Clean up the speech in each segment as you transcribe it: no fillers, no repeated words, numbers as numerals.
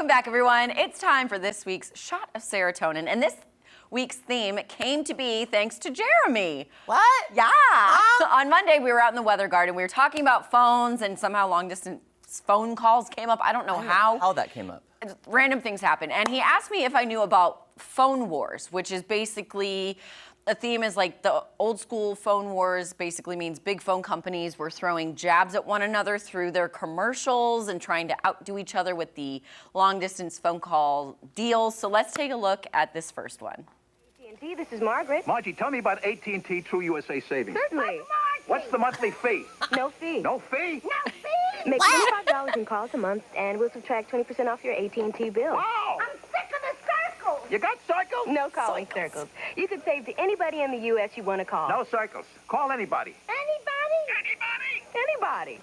back, everyone. It's time for this week's Shot of Serotonin. And this week's theme came to be thanks to Jeremy. What? Yeah. On Monday, we were out in the weather garden. We were talking about phones, and somehow long-distance phone calls came up. I don't know how that came up. Random things happen. And he asked me if I knew about phone wars, which is basically... The theme is like the old school phone wars basically means big phone companies were throwing jabs at one another through their commercials and trying to outdo each other with the long distance phone call deals. So let's take a look at this first one. AT&T, this is Margaret. Margie, tell me about AT&T True USA Savings. Certainly. What's the monthly fee? No fee. No fee? No fee. Make $25 in calls a month, and we'll subtract 20% off your AT&T bill. Wow! I'm sick of the circles. You got circles? No calling circles. You could save to anybody in the U.S. you want to call. No circles. Call anybody. Anybody? Anybody!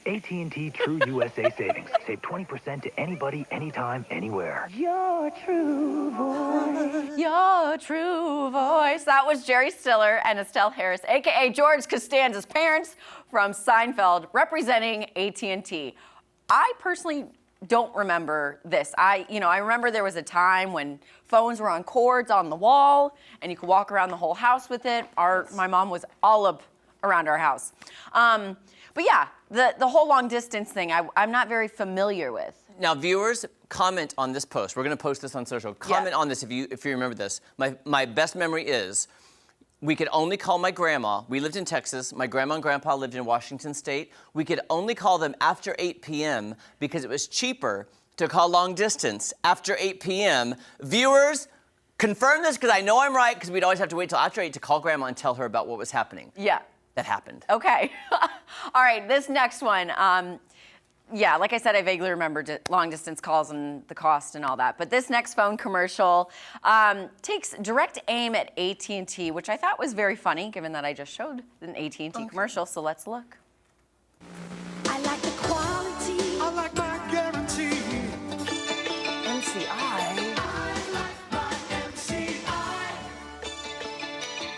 AT&T True USA Savings. Save 20% to anybody, anytime, anywhere. Your true voice. Your true voice. That was Jerry Stiller and Estelle Harris, a.k.a. George Costanza's parents from Seinfeld, representing AT&T. I personally don't remember this. I remember there was a time when phones were on cords on the wall, and you could walk around the whole house with it. My mom was all up around our house. But yeah, the whole long distance thing, I'm not very familiar with. Now, viewers, comment on this post. We're going to post this on social. Comment on this if you remember this. My best memory is we could only call my grandma. We lived in Texas. My grandma and grandpa lived in Washington State. We could only call them after 8 p.m. because it was cheaper to call long distance after 8 p.m. Viewers, confirm this because I know I'm right, because we'd always have to wait till after 8 to call grandma and tell her about what was happening. Yeah. That happened. Okay. All right, this next one. Yeah, like I said, I vaguely remember long distance calls and the cost and all that. But this next phone commercial takes direct aim at AT&T, which I thought was very funny, given that I just showed an AT&T commercial. So let's look. I like the quality. I like my guarantee. MCI. I like my MCI.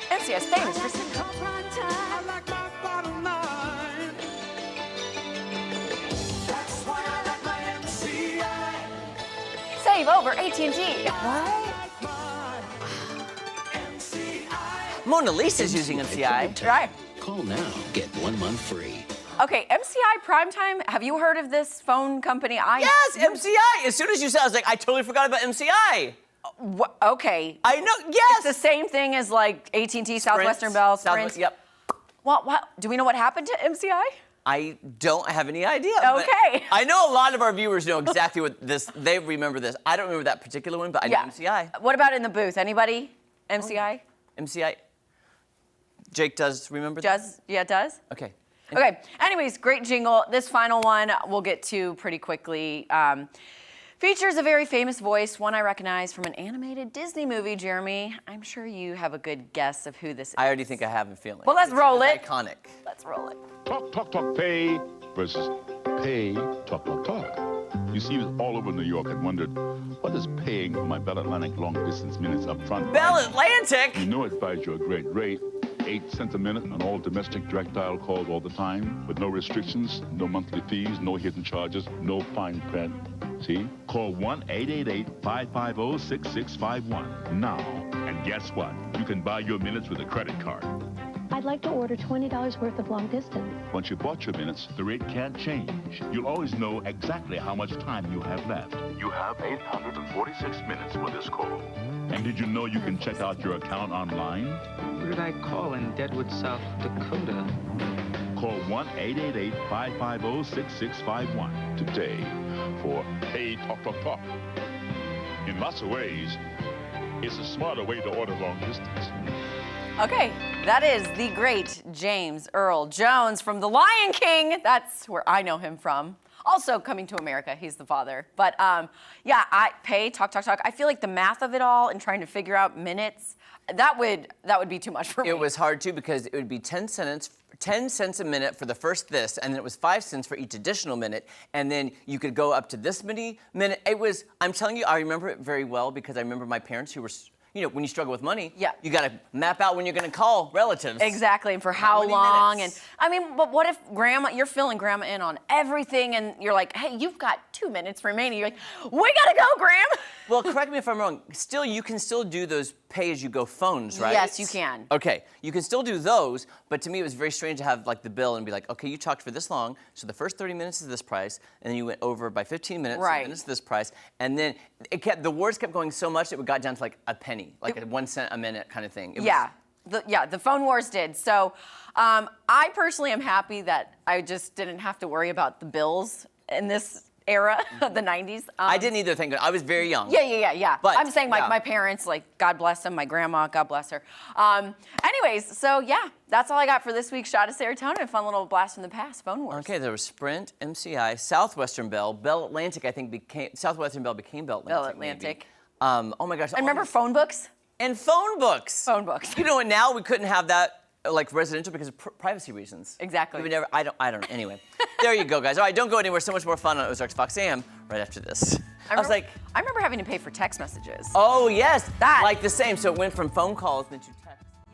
MCI is famous for singing. I like my bottom line. That's why I like my MCI. Save over AT&T. I like my MCI. Mona Lisa's using MCI. Right. Call now, get 1 month free. Okay, MCI Primetime. Have you heard of this phone company? Yes, MCI. As soon as you said, I was like, I totally forgot about MCI. Okay. I know. Yes. It's the same thing as like AT&T, Southwestern Bell, Sprint. Yep. What? Do we know what happened to MCI? I don't have any idea. Okay. I know a lot of our viewers know exactly what this. They remember this. I don't remember that particular one, but I know MCI. What about in the booth? Anybody? MCI? MCI. Jake does remember that? Yeah, it does. Okay. Okay. Anyways, great jingle. This final one we'll get to pretty quickly. Features a very famous voice, one I recognize from an animated Disney movie, Jeremy. I'm sure you have a good guess of who this is. I already think I have a feeling. Well, let's roll it. Iconic. Let's roll it. Talk, talk, talk, pay versus pay, talk, talk, talk. You see, all over New York and wondered, what is paying for my Bell Atlantic long-distance minutes up front? Bell Atlantic? You know it buys you a great rate. 8 cents a minute on all domestic direct dial calls all the time, with no restrictions, no monthly fees, no hidden charges, no fine print. See? Call 1-888-550-6651 now. And guess what? You can buy your minutes with a credit card. I'd like to order $20 worth of long distance. Once you bought your minutes, the rate can't change. You'll always know exactly how much time you have left. You have 846 minutes for this call. And did you know you can check out your account online? Where did I call in Deadwood, South Dakota? Call 1-888-550-6651 today for Pay Talk Talk Talk. In lots of ways, it's a smarter way to order long distance. Okay, that is the great James Earl Jones from The Lion King. That's where I know him from. Also Coming to America, he's the father. But yeah, talk. I feel like the math of it all and trying to figure out minutes, that would be too much for me. It was hard too because it would be 10 cents a minute for the first this, and then it was 5 cents for each additional minute, and then you could go up to this many minutes. I'm telling you, I remember it very well because I remember my parents who were, when you struggle with money, Yeah. you got to map out when you're going to call relatives. Exactly, and for how many long, minutes? and I mean, but what if you're filling grandma in on everything, and you're like, hey, you've got 2 minutes remaining. You're like, we gotta go, Gram. Well, correct me if I'm wrong. Still, you can still do those pay-as-you-go phones, right? Yes, you can. Okay, you can still do those, but to me it was very strange to have like the bill and be like, okay, you talked for this long, so the first 30 minutes is this price, and then you went over by 15 minutes, Right. and then it's this price, and then the words kept going so much that it got down to like a penny, like a 1 cent a minute kind of thing. It was, The phone wars did. So I personally am happy that I just didn't have to worry about the bills in this era of the 90s. I didn't either, thank God. I was very young. Yeah. But, I'm saying yeah. my parents, like, God bless them, my grandma, God bless her. Anyways, so yeah, that's all I got for this week's Shot of Serotonin. A fun little blast from the past, phone wars. Okay, there was Sprint, MCI, Southwestern Bell, Bell Atlantic, I think Southwestern Bell became Bell Atlantic. Bell Atlantic. Maybe. Oh my gosh. And remember phone books? And phone books. Phone books. You know what? Now we couldn't have that like residential because of privacy reasons. Exactly. We would never. I don't. Anyway, there you go, guys. All right, don't go anywhere. So much more fun on Ozarks Fox AM right after this. I was like, I remember having to pay for text messages. oh yes, That. like the same. So it went from phone calls then to text.